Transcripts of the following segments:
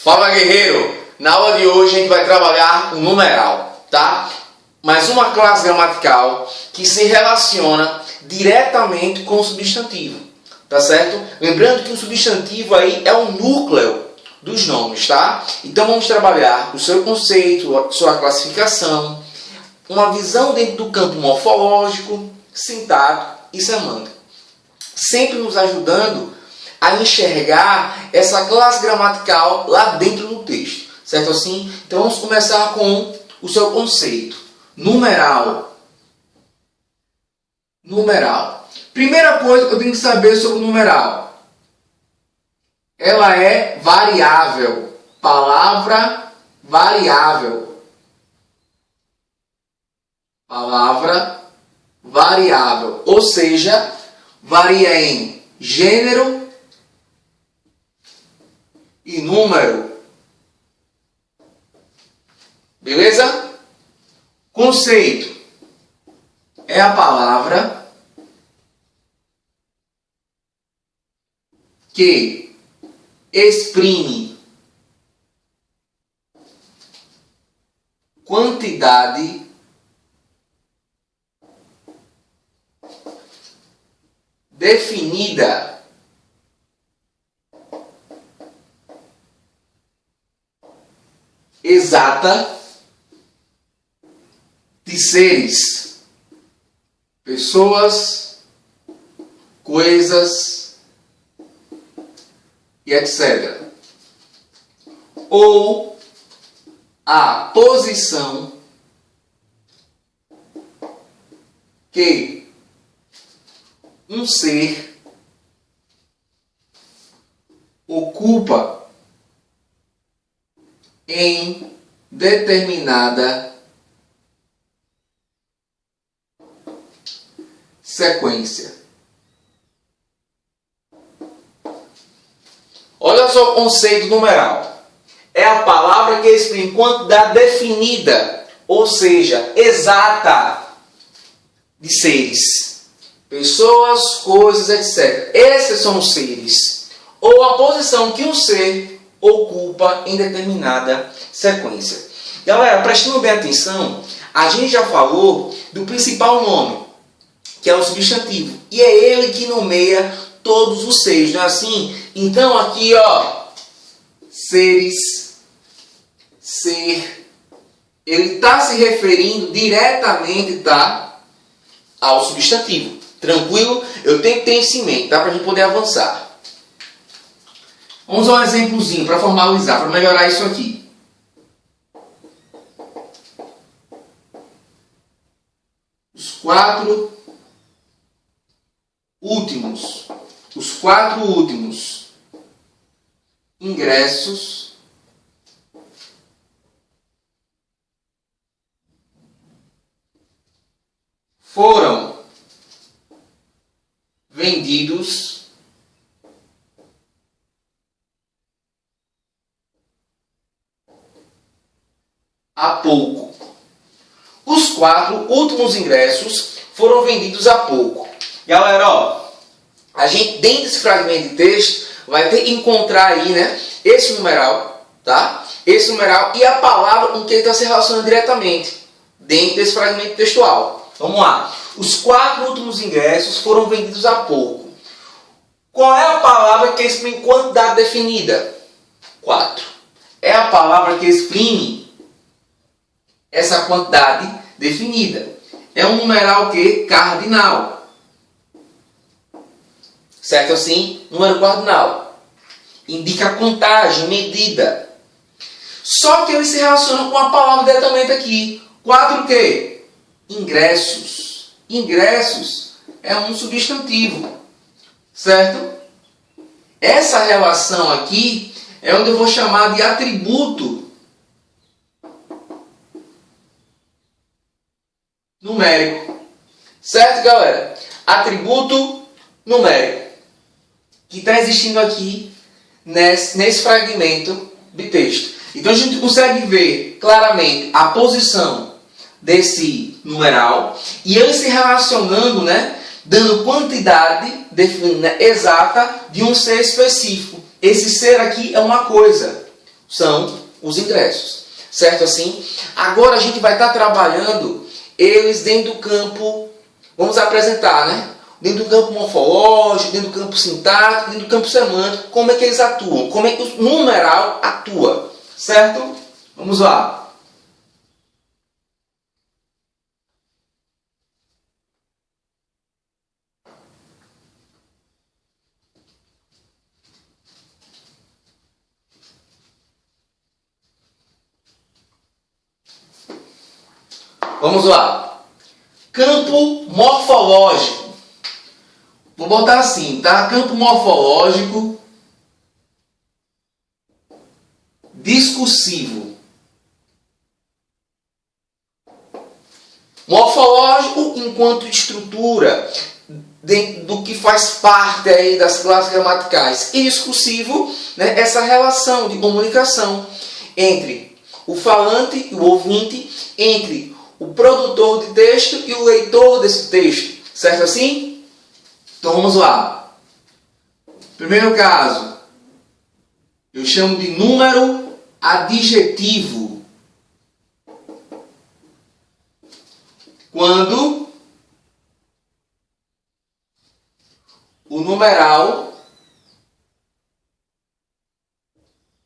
Fala, guerreiro! Na aula de hoje a gente vai trabalhar o numeral, tá? Mais uma classe gramatical que se relaciona diretamente com o substantivo, tá certo? Lembrando que o substantivo aí é o núcleo dos nomes, tá? Então vamos trabalhar o seu conceito, a sua classificação, uma visão dentro do campo morfológico, sintático e semântico, sempre nos ajudando a enxergar essa classe gramatical lá dentro do texto, certo assim? Então vamos começar com o seu conceito. Numeral. Numeral. Primeira coisa que eu tenho que saber sobre o numeral. Ela é variável. Palavra variável. Palavra variável. Ou seja, varia em gênero e número. Beleza? Conceito é a palavra que exprime quantidade definida exata de seres, pessoas, coisas e etc. Ou a posição que um ser ocupa em determinada sequência. Olha só o conceito numeral. É a palavra que exprime quantidade definida, ou seja, exata de seres, pessoas, coisas, etc. Esses são os seres, ou a posição que um ser ocupa em determinada sequência. Galera, prestando bem atenção, a gente já falou do principal nome, que é o substantivo, e é ele que nomeia todos os seres, não é assim? Então aqui, ó, seres, ser, ele está se referindo diretamente, tá, ao substantivo. Tranquilo? Eu tenho que ter isso em mente, tá, para a gente poder avançar. Vamos a um exemplozinho para formalizar, para melhorar isso aqui. Os quatro últimos ingressos foram vendidos há pouco. Os 4 últimos ingressos foram vendidos há pouco. Galera, ó, a gente dentro desse fragmento de texto vai ter que encontrar aí, né, esse numeral, tá? Esse numeral e a palavra com que ele está se relacionando diretamente dentro desse fragmento textual. Vamos lá. Os 4 últimos ingressos foram vendidos há pouco. Qual é a palavra que exprime quantidade definida? 4. É a palavra que exprime essa quantidade definida. É um numeral que? Cardinal. Certo assim? Número cardinal. Indica contagem, medida. Só que ele se relaciona com a palavra diretamente aqui. 4 o quê? Ingressos. Ingressos é um substantivo. Certo? Essa relação aqui é onde eu vou chamar de atributo numérico. Certo, galera? Atributo numérico. Que está existindo aqui nesse fragmento de texto. Então a gente consegue ver claramente a posição desse numeral e ele se relacionando, né, dando quantidade definida exata de um ser específico. Esse ser aqui é uma coisa. são os ingressos. Certo assim? Agora a gente vai estar trabalhando eles dentro do campo, vamos apresentar, né? Dentro do campo morfológico, dentro do campo sintático, dentro do campo semântico, como é que eles atuam, como é que o numeral atua. Certo? Vamos lá. Vamos lá. Campo morfológico. Vou botar assim, tá? Campo morfológico discursivo. Morfológico enquanto estrutura dentro do que faz parte aí das classes gramaticais. E discursivo, né, essa relação de comunicação entre o falante e o ouvinte, entre o produtor de texto e o leitor desse texto. Certo assim? Então vamos lá. Primeiro caso, eu chamo de número adjetivo. Quando o numeral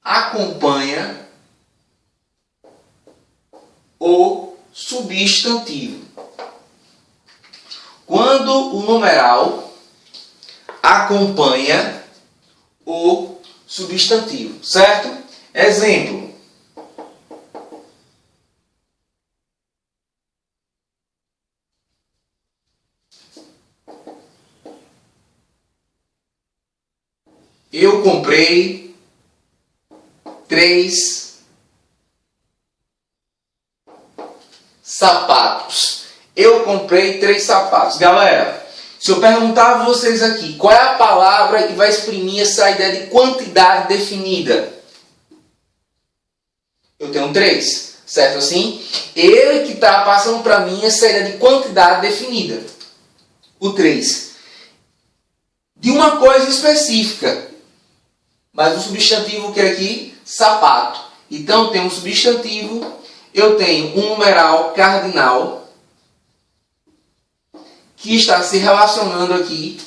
acompanha o substantivo. Quando o numeral acompanha o substantivo, certo? Exemplo. Eu comprei 3 sapatos. Eu comprei 3 sapatos. Galera, se eu perguntar a vocês aqui, qual é a palavra que vai exprimir essa ideia de quantidade definida? Eu tenho 3, certo assim? Ele que está passando para mim essa ideia de quantidade definida. O 3. De uma coisa específica. Mas o substantivo que é aqui? Sapato. Então, tem um substantivo, eu tenho um numeral cardinal que está se relacionando aqui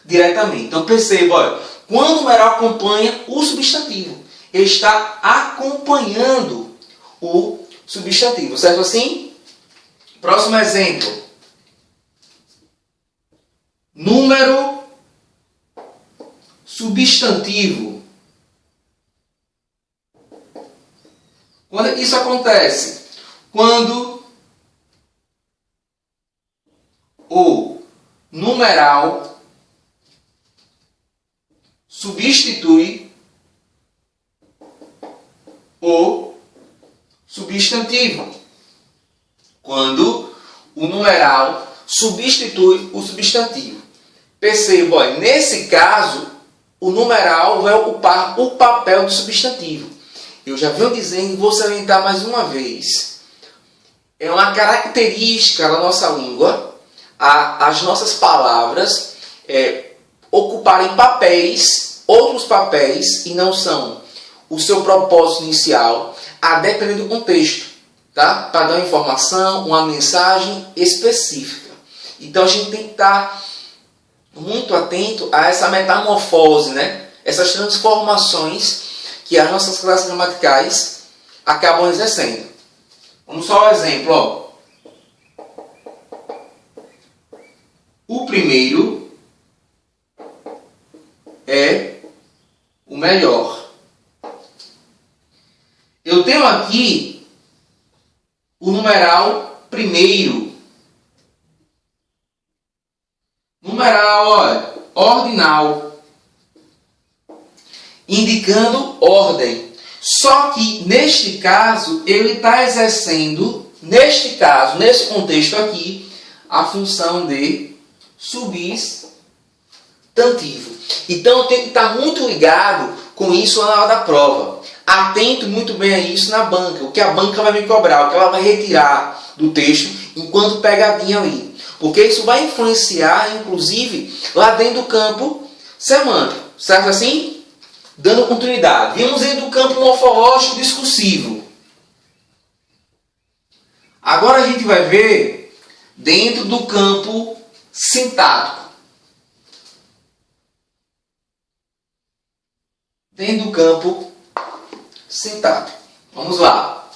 diretamente. Então, perceba, olha, quando o numeral acompanha o substantivo, ele está acompanhando o substantivo. Certo assim? Próximo exemplo. Número substantivo. Quando isso acontece? Quando o numeral substitui o substantivo. Quando o numeral substitui o substantivo. Perceba, olha, nesse caso, o numeral vai ocupar o papel do substantivo. Eu já venho dizendo e vou salientar mais uma vez. É uma característica da nossa língua, as nossas palavras ocuparem papéis, outros papéis, e não são o seu propósito inicial, a depender do contexto, tá? Para dar uma informação, uma mensagem específica. Então a gente tem que estar muito atento a essa metamorfose, né? Essas transformações que as nossas classes gramaticais acabam exercendo. Vamos só um exemplo. Ó. O primeiro é o melhor. Eu tenho aqui o numeral primeiro. Numeral, olha, ordinal. Indicando ordem. Só que, neste caso, ele está exercendo, neste caso, nesse contexto aqui, a função de substantivo. Então, eu tenho que estar muito ligado com isso na hora da prova. Atento muito bem a isso na banca. O que a banca vai me cobrar, o que ela vai retirar do texto enquanto pegadinha ali. Porque isso vai influenciar, inclusive, lá dentro do campo semântico. Certo assim? Dando continuidade, vimos dentro do campo morfológico discursivo. Agora a gente vai ver dentro do campo sintático. Dentro do campo sintático. Vamos lá.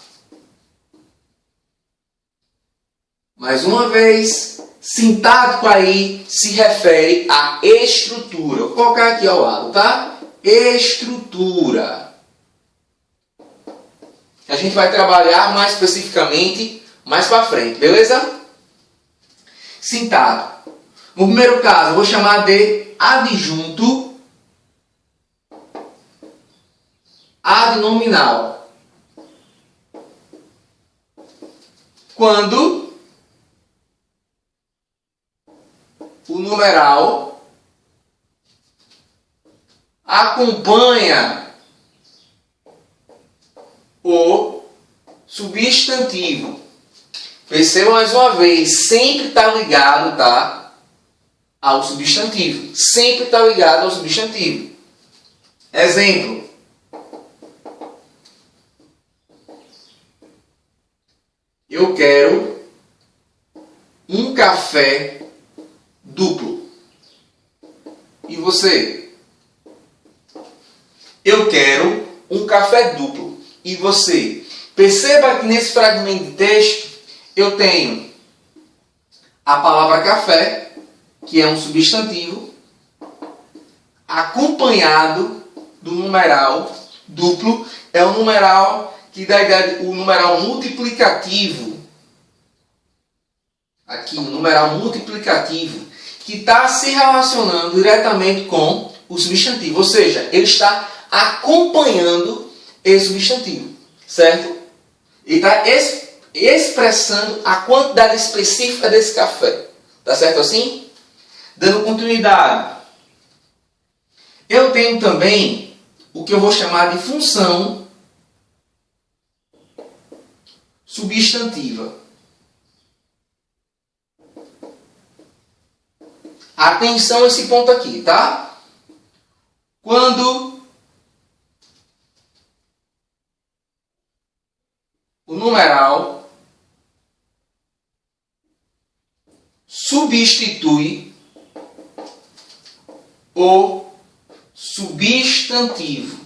Mais uma vez, sintático aí se refere à estrutura. Vou colocar aqui ao lado, tá? Estrutura. A gente vai trabalhar mais especificamente mais para frente, beleza? Sintático. No primeiro caso, eu vou chamar de adjunto adnominal. Quando o numeral acompanha o substantivo. Perceba mais uma vez, sempre está ligado, tá, ao substantivo. Sempre está ligado ao substantivo. Exemplo. Eu quero um café duplo. E você? Eu quero um café duplo. E você? Perceba que nesse fragmento de texto eu tenho a palavra café, que é um substantivo, acompanhado do numeral duplo, é um numeral que dá a ideia, o numeral multiplicativo, aqui o numeral multiplicativo, que está se relacionando diretamente com o substantivo, ou seja, ele está acompanhando esse substantivo, certo? Ele está expressando a quantidade específica desse café. Tá certo assim? Dando continuidade. Eu tenho também o que eu vou chamar de função substantiva. Atenção a esse ponto aqui, tá? Quando o numeral substitui o substantivo.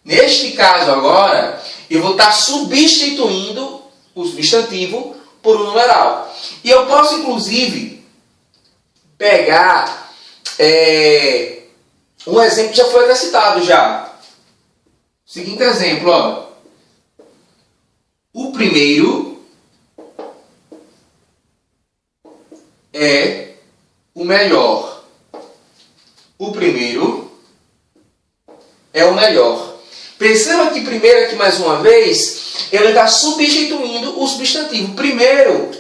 Neste caso agora, eu vou estar substituindo o substantivo por um numeral. E eu posso, inclusive, pegar um exemplo que já foi até citado já. Seguinte exemplo, ó. O primeiro é o melhor. O primeiro é o melhor. Perceba que primeiro aqui mais uma vez, ele está substituindo o substantivo. Primeiro,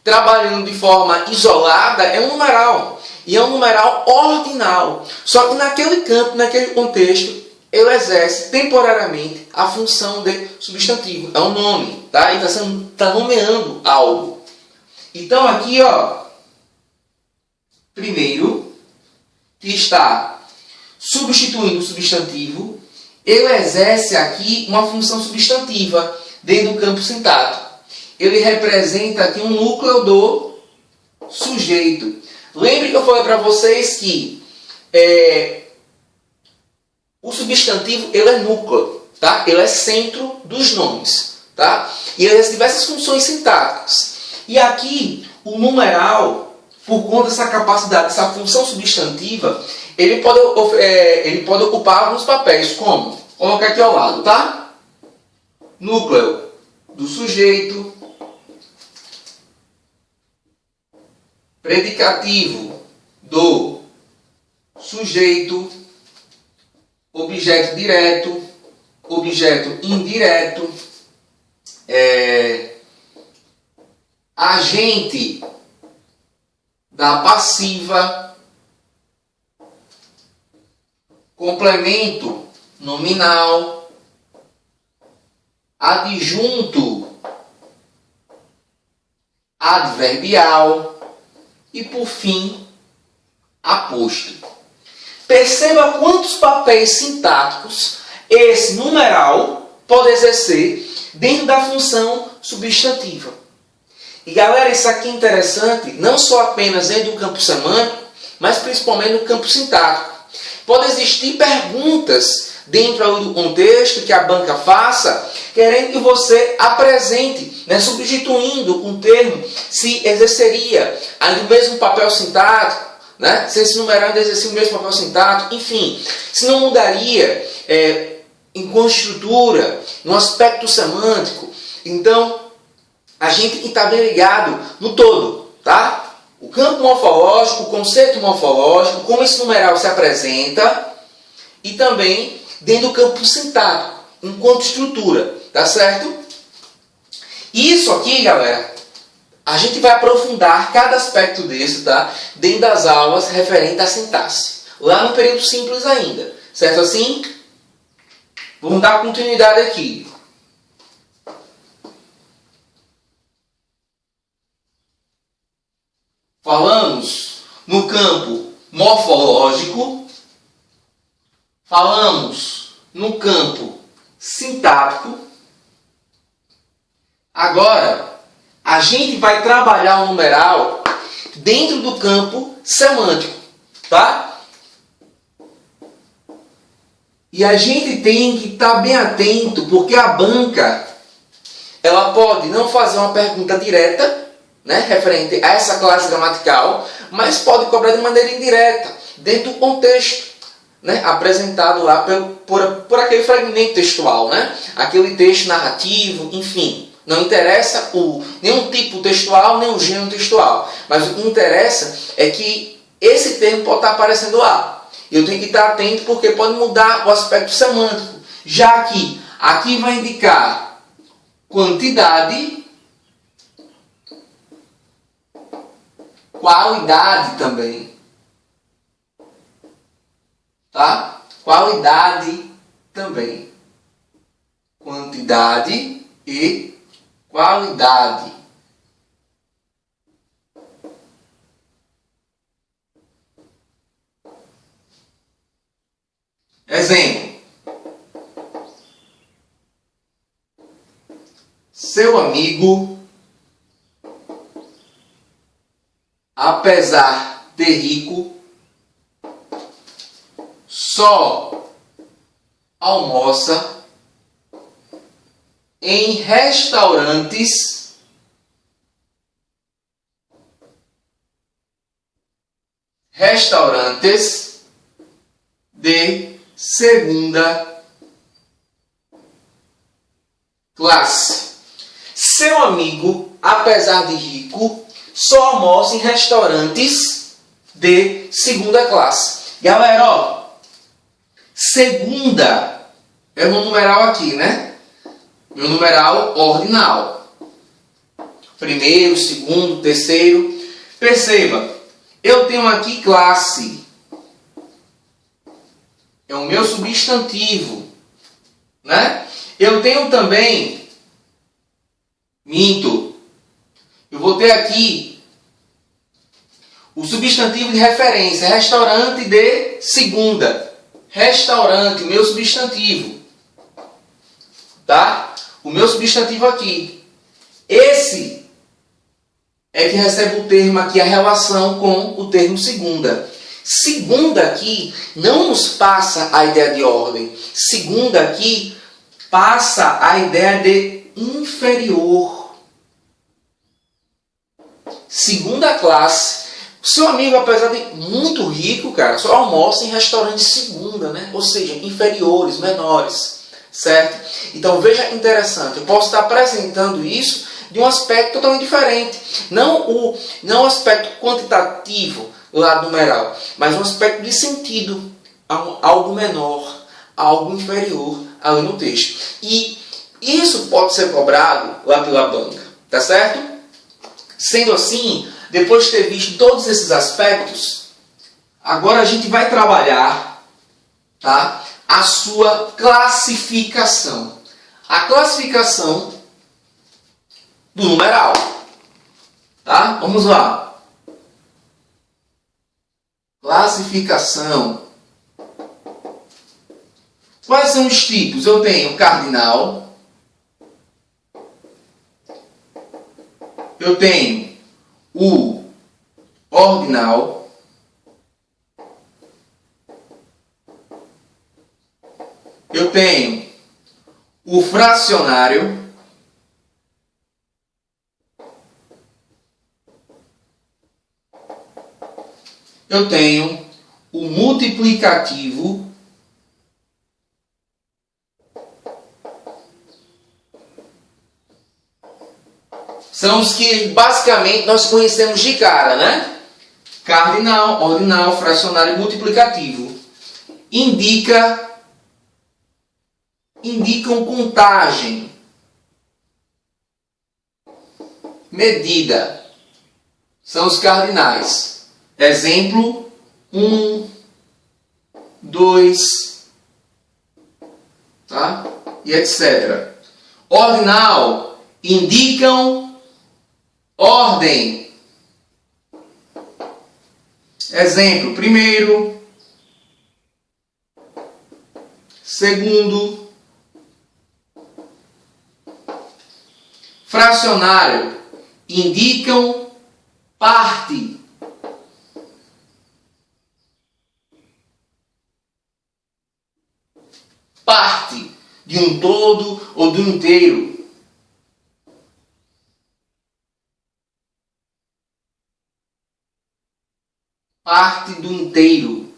trabalhando de forma isolada, é um numeral. E é um numeral ordinal. Só que naquele campo, naquele contexto, ele exerce temporariamente a função de substantivo. É um nome, tá? Ele está nomeando algo. Então aqui, ó, primeiro, que está substituindo o substantivo, ele exerce aqui uma função substantiva dentro do campo sintático. Ele representa aqui um núcleo do sujeito. Lembre que eu falei para vocês que o substantivo ele é núcleo, tá? Ele é centro dos nomes, tá? E ele tem diversas funções sintáticas. E aqui o numeral, por conta dessa capacidade, dessa função substantiva, ele pode ocupar alguns papéis, como? Vou colocar aqui ao lado, tá? Núcleo do sujeito, predicativo do sujeito, objeto direto, objeto indireto, agente da passiva, complemento nominal, adjunto adverbial e, por fim, aposto. Perceba quantos papéis sintáticos esse numeral pode exercer dentro da função substantiva. E galera, isso aqui é interessante, não só apenas dentro do campo semântico, mas principalmente no campo sintático. Pode existir perguntas dentro do contexto que a banca faça, querendo que você apresente, né, substituindo um termo, se exerceria o mesmo papel sintático, né, se esse numeral exercia o mesmo papel sintático, enfim, se não mudaria em estrutura, no aspecto semântico. Então, a gente tem que estar bem ligado no todo, tá? O campo morfológico, o conceito morfológico, como esse numeral se apresenta e também dentro do campo sintático, enquanto estrutura, tá certo? Isso aqui, galera, a gente vai aprofundar cada aspecto desse, tá? Dentro das aulas referentes à sintaxe, lá no período simples ainda, certo assim? Vamos dar continuidade aqui. Falamos no campo morfológico, falamos no campo sintático. Agora, a gente vai trabalhar o numeral dentro do campo semântico, tá? E a gente tem que estar bem atento, porque a banca, ela pode não fazer uma pergunta direta, né, referente a essa classe gramatical, mas pode cobrar de maneira indireta, dentro do contexto, né, apresentado lá por aquele fragmento textual, né, aquele texto narrativo, enfim. Não interessa nenhum tipo textual, nem o gênero textual, mas o que interessa é que esse termo pode estar aparecendo lá. Eu tenho que estar atento porque pode mudar o aspecto semântico, já que aqui vai indicar quantidade, qualidade também, tá? Qualidade também, quantidade e qualidade. Exemplo. Seu amigo, apesar de rico, só almoça em restaurantes de segunda classe. Seu amigo, apesar de rico, só almoça em restaurantes de segunda classe. Galera, ó, segunda é o meu numeral aqui, né? Meu numeral ordinal. Primeiro, segundo, terceiro. Perceba, eu tenho aqui classe. É o meu substantivo, né? Eu tenho também, eu vou ter aqui o substantivo de referência, restaurante de segunda. Restaurante, meu substantivo. Tá? O meu substantivo aqui. Esse é que recebe o termo aqui, a relação com o termo segunda. Segunda aqui não nos passa a ideia de ordem. Segunda aqui passa a ideia de inferior. Segunda classe. O seu amigo, apesar de muito rico, cara, só almoça em restaurantes de segunda, né? Ou seja, inferiores, menores. Certo? Então veja, interessante, eu posso estar apresentando isso de um aspecto totalmente diferente. Não o aspecto quantitativo lá do numeral, mas um aspecto de sentido, algo menor, algo inferior ali no texto. E isso pode ser cobrado lá pela banca, tá certo? Sendo assim, depois de ter visto todos esses aspectos, agora a gente vai trabalhar, tá, a sua classificação. A classificação do numeral. Tá? Vamos lá. Classificação Quais são os tipos? Eu tenho cardinal, eu tenho o ordinal, eu tenho o fracionário, eu tenho o multiplicativo, são os que basicamente nós conhecemos de cara, né? Cardinal, ordinal, fracionário e multiplicativo. Indicam contagem, medida. São os cardinais. Exemplo, 1, 2, tá? E etc. Ordinal indicam ordem. Exemplo, primeiro, segundo. Fracionário indicam parte. Parte de um todo ou do inteiro. Parte do inteiro.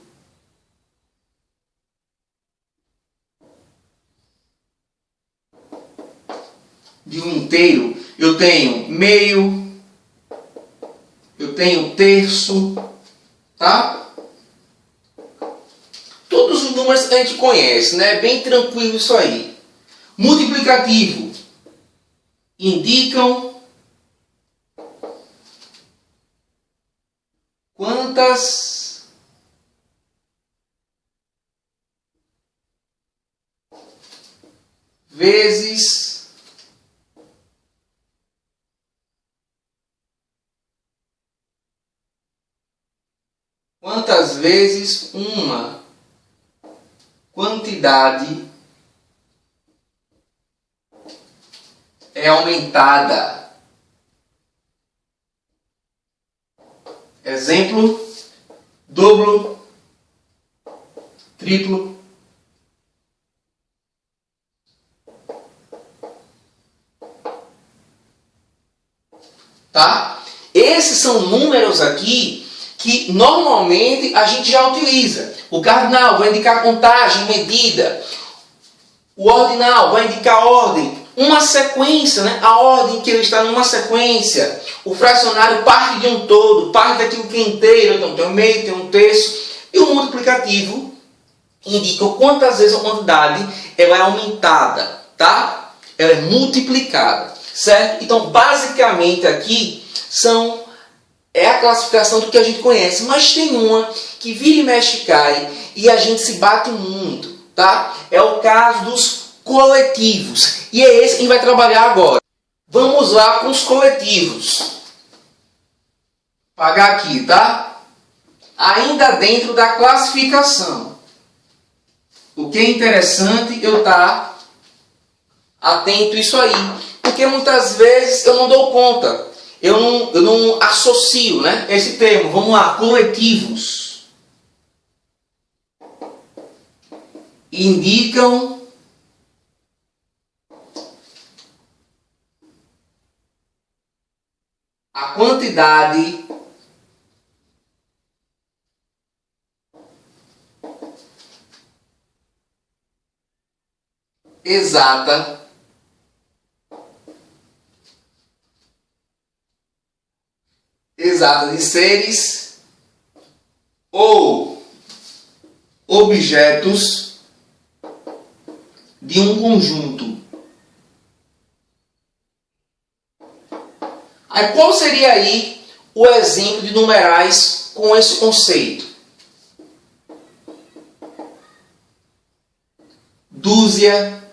De um inteiro, eu tenho meio, eu tenho terço, tá? Todos os números que a gente conhece, né? Bem tranquilo isso aí. Multiplicativo indicam quantas vezes uma quantidade é aumentada. Exemplo, duplo, triplo. Tá? Esses são números aqui que normalmente a gente já utiliza. O cardinal vai indicar contagem, medida. O ordinal vai indicar ordem, uma sequência, né? A ordem que ele está numa sequência. O fracionário parte de um todo, parte daquilo que é inteiro, então tem um meio, tem um terço. E o multiplicativo indica quantas vezes a quantidade ela é aumentada, tá? Ela é multiplicada, certo? Então, basicamente aqui é a classificação do que a gente conhece, mas tem uma que vira e mexe cai e a gente se bate muito, tá? É o caso dos coletivos. E é esse que a gente vai trabalhar agora. Vamos lá com os coletivos. Pagar aqui, tá? Ainda dentro da classificação. O que é interessante eu estar atento a isso aí. Porque muitas vezes eu não dou conta. Eu não associo, né, esse termo. Vamos lá, coletivos. Indicam a quantidade exata de seres ou objetos de um conjunto. Aí, qual seria aí o exemplo de numerais com esse conceito? Dúzia,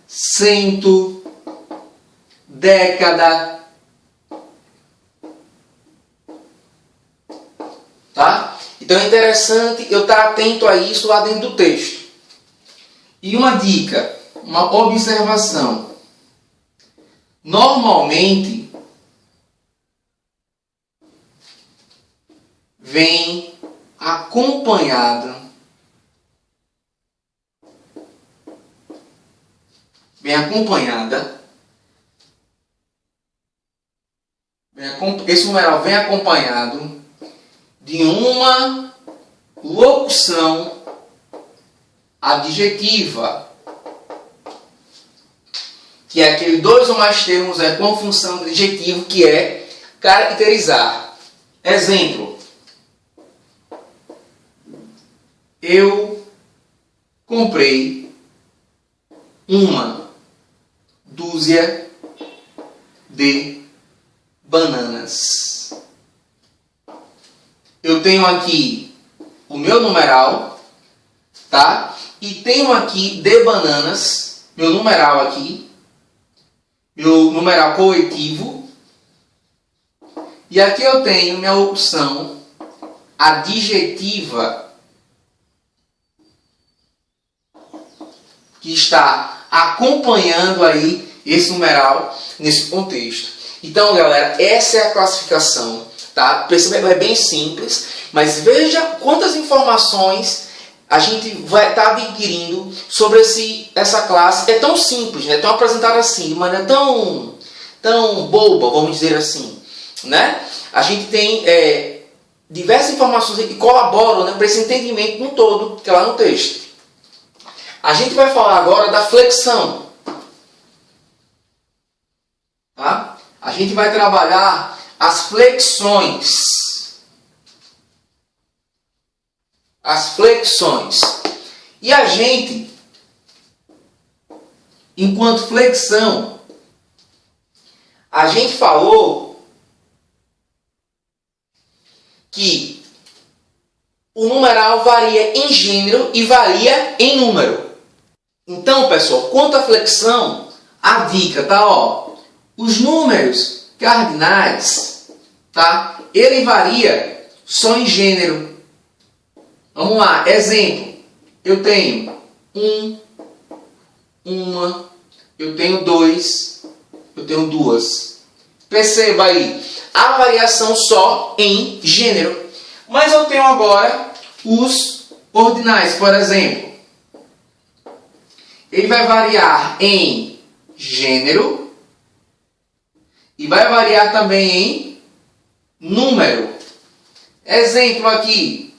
cento, década. Tá? Então é interessante eu estar atento a isso lá dentro do texto. E uma dica, uma observação. Normalmente vem acompanhada esse numeral vem acompanhado de uma locução adjetiva, que é aquele dois ou mais termos com função de adjetivo, que é caracterizar. Exemplo: eu comprei uma dúzia de bananas. Eu tenho aqui o meu numeral, tá? E tenho aqui de bananas, meu numeral aqui, meu numeral coletivo. E aqui eu tenho minha opção adjetiva, que está acompanhando aí esse numeral nesse contexto. Então, galera, essa é a classificação, tá? Percebe, é bem simples, mas veja quantas informações a gente vai estar adquirindo sobre essa classe. É tão simples, né? Tão apresentada assim, de maneira tão boba, vamos dizer assim, né? A gente tem diversas informações que colaboram, né, para esse entendimento no todo, que é lá no texto. A gente vai falar agora da flexão, tá? A gente vai trabalhar as flexões. As flexões. E a gente, enquanto flexão, a gente falou que o numeral varia em gênero e varia em número. Então, pessoal, quanto à flexão, a dica, tá? Ó, os números cardinais, tá? Ele varia só em gênero. Vamos lá, exemplo. Eu tenho uma, eu tenho dois, eu tenho duas. Perceba aí, a variação só em gênero. Mas eu tenho agora os ordinais, por exemplo. Ele vai variar em gênero e vai variar também em número. Exemplo aqui.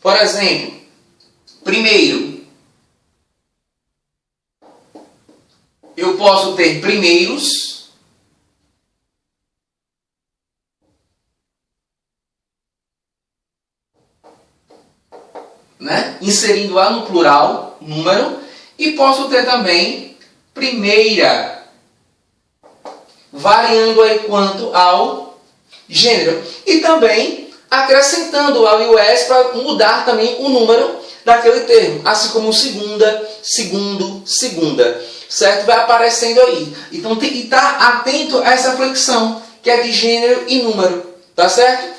Por exemplo, primeiro, eu posso ter primeiros, né? Inserindo lá no plural, número, e posso ter também primeira, variando aí quanto ao gênero. E também acrescentando lá o S para mudar também o número daquele termo, assim como segunda, segundo, segunda, certo? Vai aparecendo aí. Então tem que estar atento a essa flexão, que é de gênero e número, tá certo?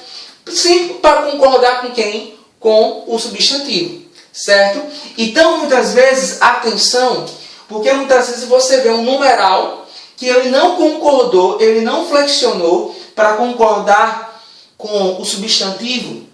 Sim, para concordar com quem? Com o substantivo, certo? Então, muitas vezes, atenção, porque muitas vezes você vê um numeral que ele não concordou, ele não flexionou para concordar com o substantivo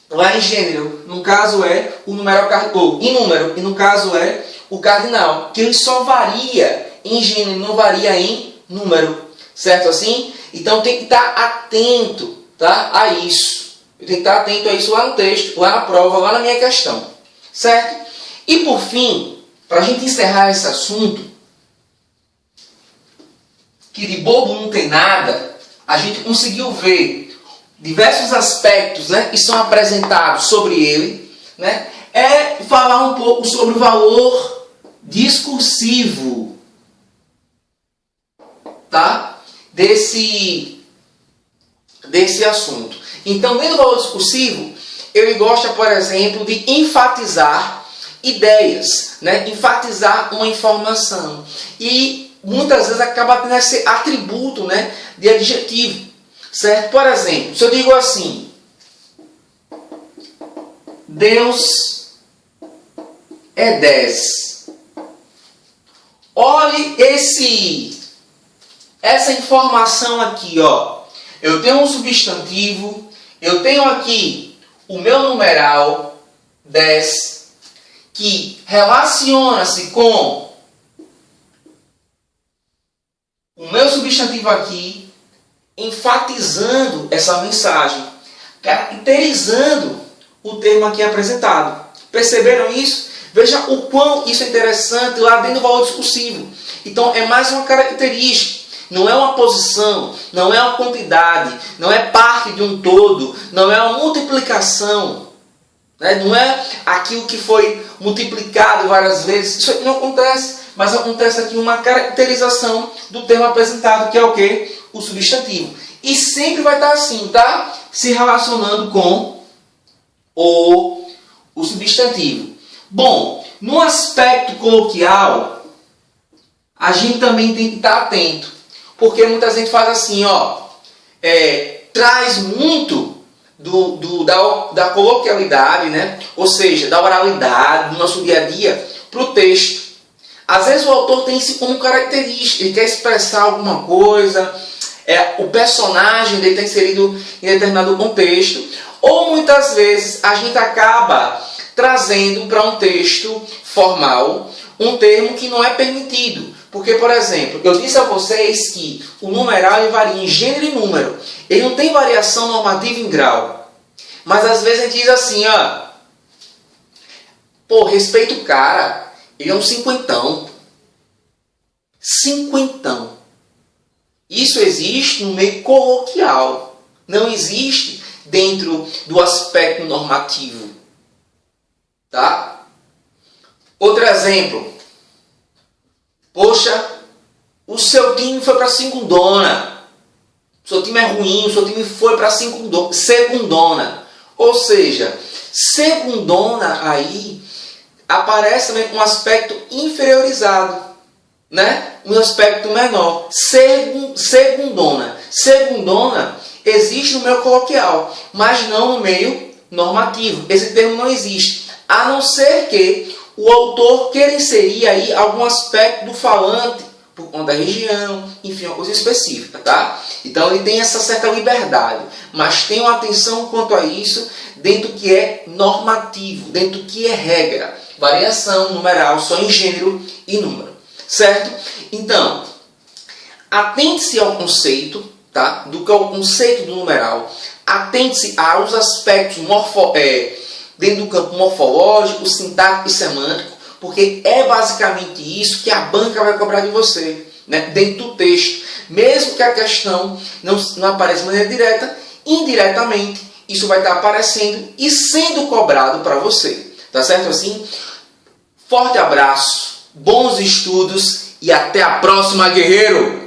lá em gênero. No caso é o numeral cardinal, em número, e no caso é o cardinal, que ele só varia em gênero, não varia em número, certo assim? Então tem que estar atento, tá, a isso. Eu tenho que estar atento a isso lá no texto, lá na prova, lá na minha questão, certo? E por fim, para a gente encerrar esse assunto, que de bobo não tem nada, a gente conseguiu ver diversos aspectos, né, que são apresentados sobre ele, né, é falar um pouco sobre o valor discursivo, tá, desse assunto. Então, dentro do valor discursivo, ele gosta, por exemplo, de enfatizar ideias, né, enfatizar uma informação. E muitas vezes acaba tendo esse atributo, né, de adjetivo, certo? Por exemplo, se eu digo assim: Deus é 10. Olhe essa informação aqui, ó. Eu tenho um substantivo, eu tenho aqui o meu numeral 10, que relaciona-se com o meu substantivo aqui, enfatizando essa mensagem, caracterizando o termo aqui apresentado. Perceberam isso? Veja o quão isso é interessante lá dentro do valor discursivo. Então é mais uma característica. Não é uma posição, não é uma quantidade, não é parte de um todo, não é uma multiplicação, né? Não é aquilo que foi multiplicado várias vezes. Isso aqui não acontece, mas acontece aqui uma caracterização do termo apresentado, que é o quê? O substantivo. E sempre vai estar assim, tá? Se relacionando com o substantivo. Bom, no aspecto coloquial, a gente também tem que estar atento. Porque muita gente faz assim, ó, traz muito da coloquialidade, né? Ou seja, da oralidade, do nosso dia a dia, para o texto. Às vezes o autor tem isso como característica, ele quer expressar alguma coisa, o personagem dele está inserido em determinado contexto, ou muitas vezes a gente acaba trazendo para um texto formal um termo que não é permitido. Porque, por exemplo, eu disse a vocês que o numeral ele varia em gênero e número. Ele não tem variação normativa em grau. Mas às vezes a gente diz assim, ó, pô, respeita o cara, ele é um cinquentão. Cinquentão. Isso existe no meio coloquial. Não existe dentro do aspecto normativo. Tá? Outro exemplo. Poxa, o seu time foi para a segundona. O seu time é ruim, o seu time foi para a segundona. Ou seja, segundona aí aparece também com um aspecto inferiorizado, né? Um aspecto menor. Segundona. Segundona existe no meio coloquial, mas não no meio normativo. Esse termo não existe, a não ser que o autor quer inserir aí algum aspecto do falante, por conta da região, enfim, uma coisa específica, tá? Então ele tem essa certa liberdade, mas tenham atenção quanto a isso, dentro do que é normativo, dentro do que é regra, variação numeral só em gênero e número, certo? Então, atente-se ao conceito, tá? Do que é o conceito do numeral, atente-se aos aspectos dentro do campo morfológico, sintático e semântico, porque é basicamente isso que a banca vai cobrar de você, né? Dentro do texto. Mesmo que a questão não apareça de maneira direta, indiretamente isso vai estar aparecendo e sendo cobrado para você. Tá certo assim? Forte abraço, bons estudos e até a próxima, guerreiro!